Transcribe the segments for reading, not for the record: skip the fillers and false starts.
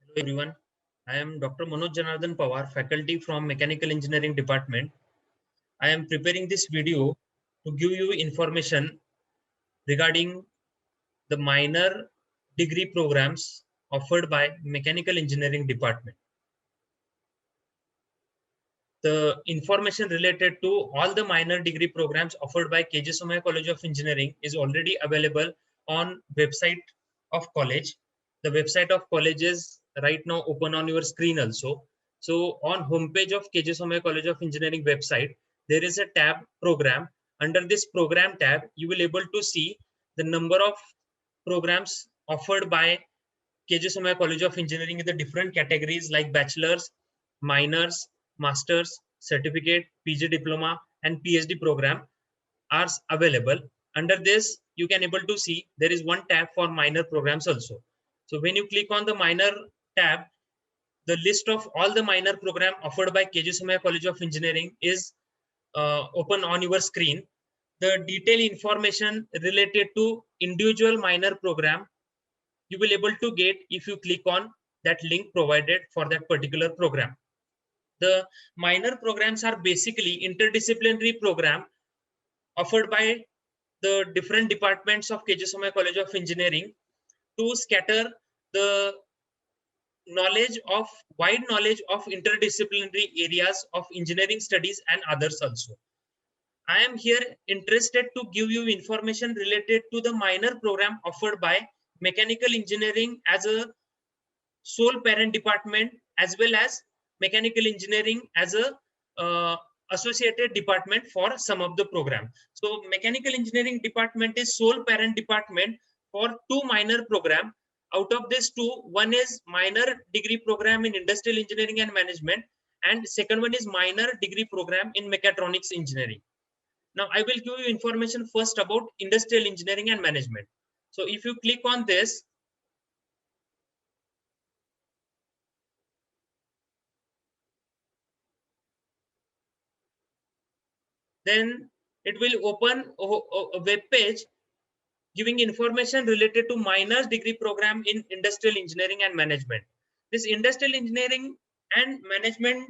Hello everyone, I am Dr. Manoj Janardhan Pawar, faculty from Mechanical Engineering Department. I am preparing this video to give you information regarding the minor degree programs offered by Mechanical Engineering Department. The information related to all the minor degree programs offered by KG Somaiya College of Engineering is already available on website of college. The website of college is right now open on your screen also. So on homepage of KG Somaiya College of Engineering website, there is a tab program. Under this program tab, you will able to see the number of programs offered by KG Somaiya College of Engineering in the different categories like bachelor's, minors, masters, certificate, PG diploma, and PhD program are available. Under this, you can able to see there is one tab for minor programs also. So when you click on the minor tab, the list of all the minor program offered by KG Somaiya College of Engineering is open on your screen. The detailed information related to individual minor program you will able to get if you click on that link provided for that particular program. The minor programs are basically interdisciplinary program offered by the different departments of KG Somaiya College of Engineering to scatter the wide knowledge of interdisciplinary areas of engineering studies and others also. I am here interested to give you information related to the minor program offered by Mechanical Engineering as a sole parent department, as well as Mechanical Engineering as a associated department for some of the program. So Mechanical Engineering department is sole parent department for two minor program. Out of this two, one is minor degree program in industrial engineering and management, and second one is minor degree program in mechatronics engineering. Now I will give you information first about industrial engineering and management. So if you click on this, then it will open a web page giving information related to minor degree program in industrial engineering and management. This industrial engineering and management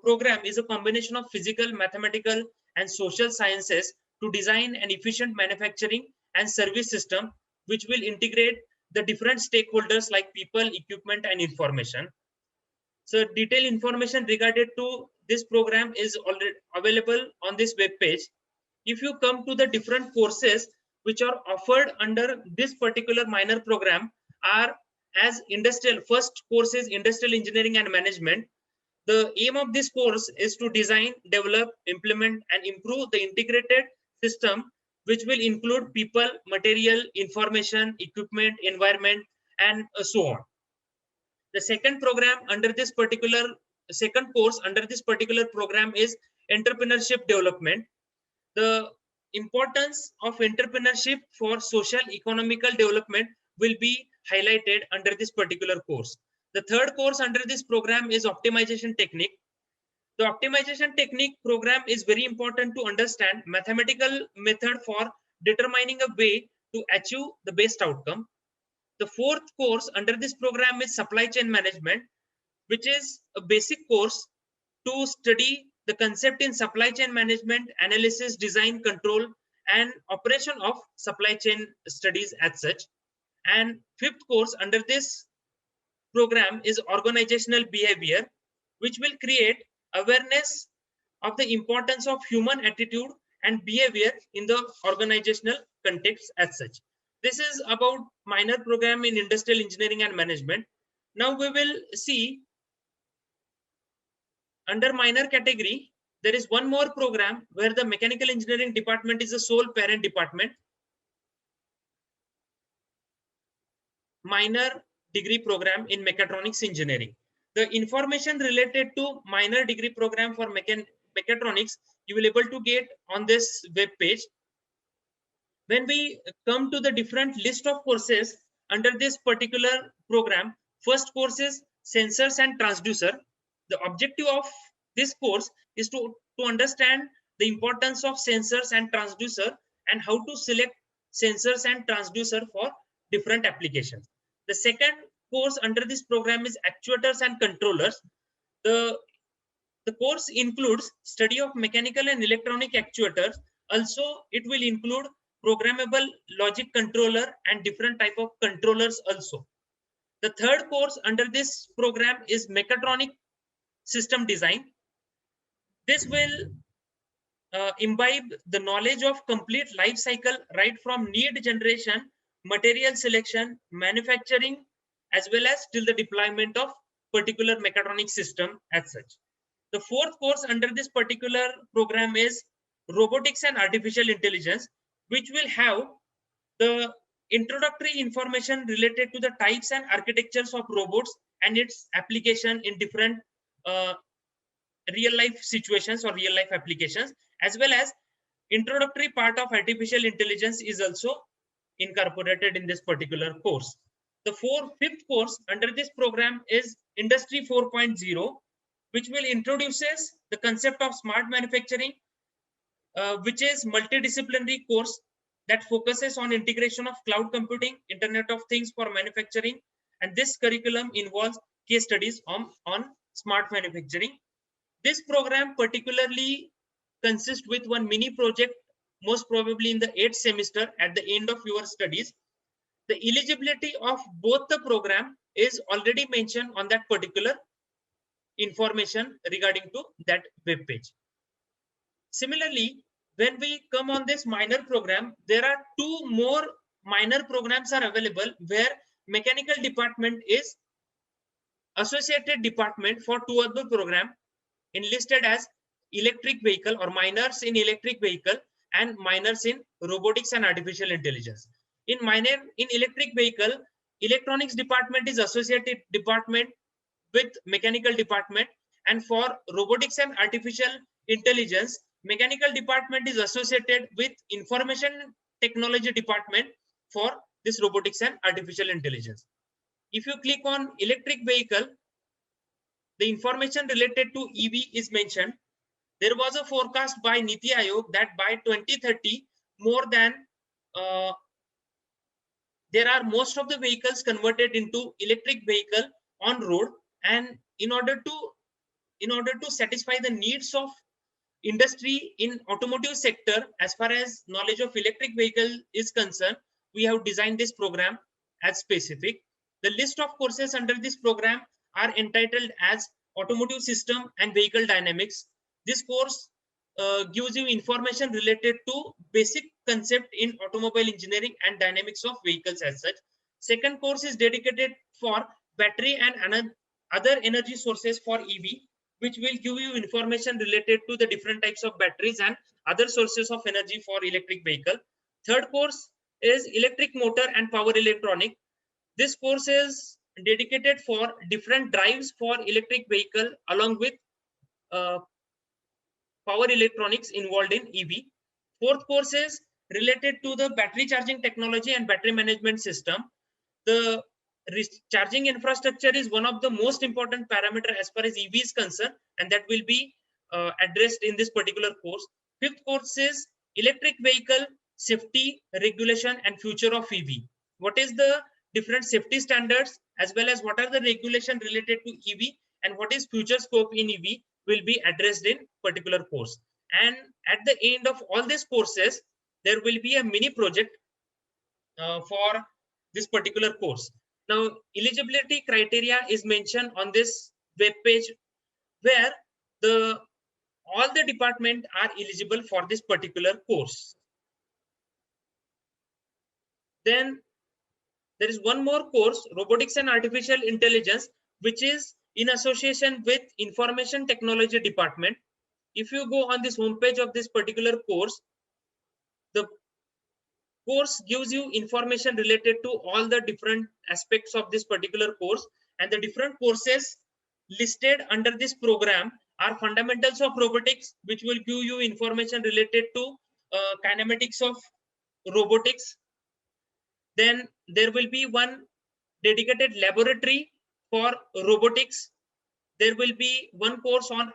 program is a combination of physical, mathematical, and social sciences to design an efficient manufacturing and service system which will integrate the different stakeholders like people, equipment, and information. So detailed information regarding to this program is already available on this web page. If you come to the different courses which are offered under this particular minor program are as industrial. First course is industrial engineering and management. The aim of this course is to design, develop, implement, and improve the integrated system which will include people, material, information, equipment, environment, and so on. The second program under this particular second course under this particular program is entrepreneurship development. The importance of entrepreneurship for social economical development will be highlighted under this particular course. The third course under this program is optimization technique. The optimization technique program is very important to understand mathematical method for determining a way to achieve the best outcome. The fourth course under this program is supply chain management, which is a basic course to study the concept in supply chain management, analysis, design, control, and operation of supply chain studies as such. And fifth course under this program is organizational behavior, which will create awareness of the importance of human attitude and behavior in the organizational context as such. This is about minor program in industrial engineering and management. Now we will see under minor category, there is one more program where the mechanical engineering department is a sole parent department. Minor degree program in mechatronics engineering. The information related to minor degree program for mechatronics, you will able to get on this web page. When we come to the different list of courses under this particular program, first course is sensors and transducer. The objective of this course is to understand the importance of sensors and transducer and how to select sensors and transducer for different applications. The second course under this program is actuators and controllers. The course includes study of mechanical and electronic actuators. Also, it will include programmable logic controller and different type of controllers also. The third course under this program is mechatronic system design. This will imbibe the knowledge of complete life cycle, right from need generation, material selection, manufacturing, as well as till the deployment of particular mechatronic system as such. The fourth course under this particular program is robotics and artificial intelligence, which will have the introductory information related to the types and architectures of robots and its application in different real life situations or real life applications, as well as introductory part of artificial intelligence is also incorporated in this particular course. The fifth course under this program is Industry 4.0, which will introduces the concept of smart manufacturing, which is multidisciplinary course that focuses on integration of cloud computing, Internet of Things for manufacturing, and this curriculum involves case studies on smart manufacturing. This program particularly consists with one mini project, most probably in the 8th semester at the end of your studies. The eligibility of both the program is already mentioned on that particular information regarding to that web page. Similarly, when we come on this minor program, there are two more minor programs are available where mechanical department is associated department for two other program enlisted as electric vehicle or minors in electric vehicle and minors in robotics and artificial intelligence. In electric vehicle, electronics department is associated department with mechanical department, and for robotics and artificial intelligence, mechanical department is associated with information technology department for this robotics and artificial intelligence. If you click on electric vehicle, the information related to EV is mentioned. There was a forecast by Niti Aayog that by 2030, more than there are most of the vehicles converted into electric vehicle on road, and in order to satisfy the needs of industry in automotive sector as far as knowledge of electric vehicle is concerned, we have designed this program as specific. The list of courses under this program are entitled as automotive system and vehicle dynamics. This course gives you information related to basic concept in automobile engineering and dynamics of vehicles as such. Second course is dedicated for battery and other energy sources for EV, which will give you information related to the different types of batteries and other sources of energy for electric vehicle. Third course is electric motor and power electronic. This course is dedicated for different drives for electric vehicle along with power electronics involved in EV. Fourth course is related to the battery charging technology and battery management system. The charging infrastructure is one of the most important parameter as far as EV is concerned, and that will be addressed in this particular course. Fifth course is electric vehicle safety, regulation, and future of EV. What is the different safety standards as well as what are the regulation related to EV and what is future scope in EV will be addressed in particular course. And at the end of all these courses, there will be a mini project for this particular course. Now, eligibility criteria is mentioned on this web page where all the departments are eligible for this particular course. Then there is one more course, robotics and artificial intelligence, which is in association with information technology department. If you go on this homepage of this particular course, the course gives you information related to all the different aspects of this particular course, and the different courses listed under this program are fundamentals of robotics, which will give you information related to kinematics of robotics. Then there will be one dedicated laboratory for robotics. There will be one course on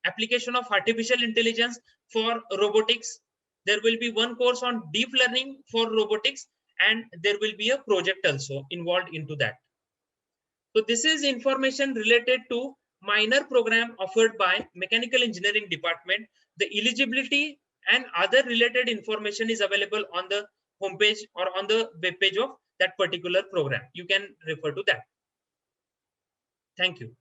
application of artificial intelligence for robotics. There will be one course on deep learning for robotics, and there will be a project also involved into that. So this is information related to minor program offered by Mechanical Engineering Department. The eligibility and other related information is available on the homepage or on the web page of that particular program. You can refer to that. Thank you.